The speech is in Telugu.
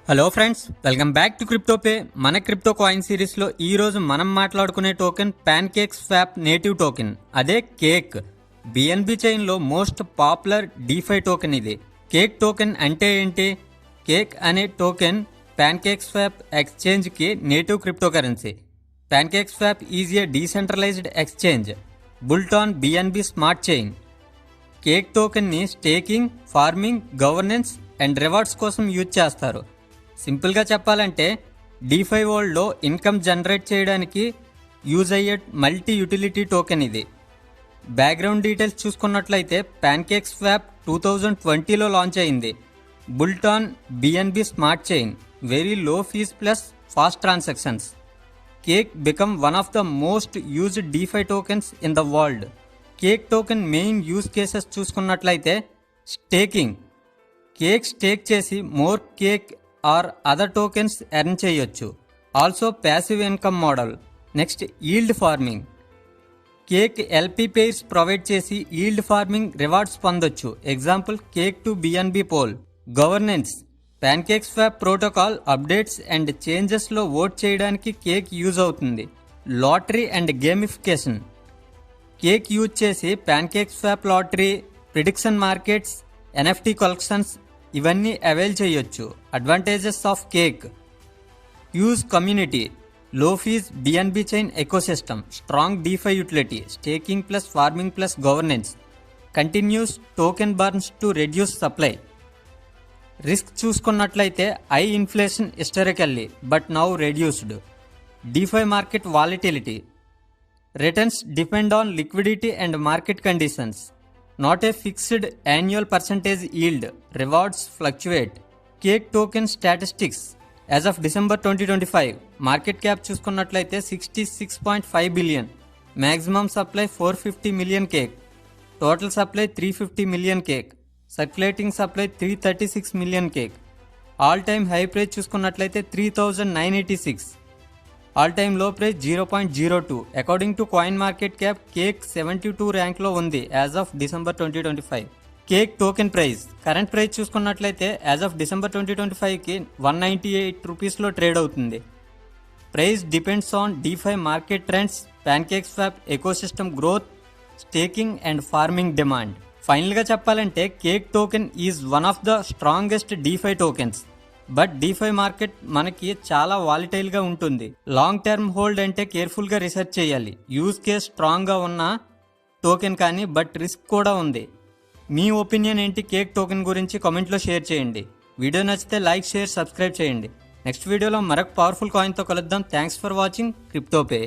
Hello friends, welcome back to CryptoPay. మన క్రిప్టో కాయిన్ సిరీస్లో ఈరోజు మనం మాట్లాడుకునే token PancakeSwap native token, అదే కేక్. బిఎన్బి చైన్లో మోస్ట్ పాపులర్ డీఫై టోకెన్ ఇది. కేక్ టోకెన్ అంటే ఏంటి? కేక్ అనే టోకెన్ ప్యాన్కేక్ స్వాప్ ఎక్స్చేంజ్కి native cryptocurrency. PancakeSwap is a decentralized exchange built on BNB smart chain. Cake టోకెన్ని staking, farming, governance and rewards కోసం యూజ్ చేస్తారు. సింపుల్గా చెప్పాలంటే డీఫై వరల్డ్లో ఇన్కమ్ జనరేట్ చేయడానికి యూజ్ అయ్యే మల్టీ యూటిలిటీ టోకెన్ ఇది. బ్యాక్గ్రౌండ్ డీటెయిల్స్ చూసుకున్నట్లయితే ప్యాన్కేక్ స్వాప్ 2020లో లాంచ్ అయింది. Built on BNB smart chain, very low fees plus fast transactions. Cake become one of the most used DeFi tokens in the world. Cake token main use cases చూసుకున్నట్లయితే స్టేకింగ్, కేక్ స్టేక్ చేసి more cake or other tokens earn చేయొచ్చు. Also passive income model. Next yield farming, cake LP pairs provide చేసి ఈల్డ్ ఫార్మింగ్ రివార్డ్స్ పొందొచ్చు. Example cake to BNB pool. Governance, PancakeSwap protocol updates and చేంజెస్లో ఓట్ చేయడానికి కేక్ యూజ్ అవుతుంది. Lottery and gamification, cake use చేసి PancakeSwap lottery, prediction markets, NFT collections ఇవన్నీ అవైల్ చేయొచ్చు. Advantages of cake: huge community, low fees BNB chain ecosystem, strong DeFi utility, staking plus farming plus governance, continuous token burns to reduce supply. Risk చూసుకున్నట్లయితే high inflation historically but now reduced. DeFi market volatility, returns depend on liquidity and market conditions. Not a fixed annual percentage yield. Rewards fluctuate. Cake token statistics. As of December 2025, market cap చూసుకున్నట్లయితే 66.5 billion. Maximum supply 450 million cake. Total supply 350 million cake. Circulating supply 336 million cake. All time high price చూసుకున్నట్లయితే 3986. ఆల్ టైమ్ లో price 0.02. According to coin market cap cake 72 ర్యాంక్లో ఉంది as of December 2025. Cake token price, current price చూసుకున్నట్లయితే యాజ్ ఆఫ్ డిసెంబర్ 2025కి 198 రూపీస్లో ట్రేడ్ అవుతుంది. Price depends on DeFi market trends, pancake swap ecosystem growth, staking and farming demand. ఫైనల్గా చెప్పాలంటే cake token is one of the strongest DeFi tokens. But DeFi market మనకి చాలా వాలిటైల్గా ఉంటుంది. లాంగ్ టర్మ్ హోల్డ్ అంటే కేర్ఫుల్గా రీసెర్చ్ చేయాలి. యూజ్ కేస్ స్ట్రాంగ్గా ఉన్న టోకెన్ కానీ బట్ రిస్క్ కూడా ఉంది. మీ ఒపీనియన్ ఏంటి కేక్ టోకెన్ గురించి కామెంట్లో షేర్ చేయండి. వీడియో నచ్చితే లైక్, షేర్, సబ్స్క్రైబ్ చేయండి. నెక్స్ట్ వీడియోలో మరొక పవర్ఫుల్ కాయిన్తో కలుద్దాం. Thanks for watching క్రిప్టోపే.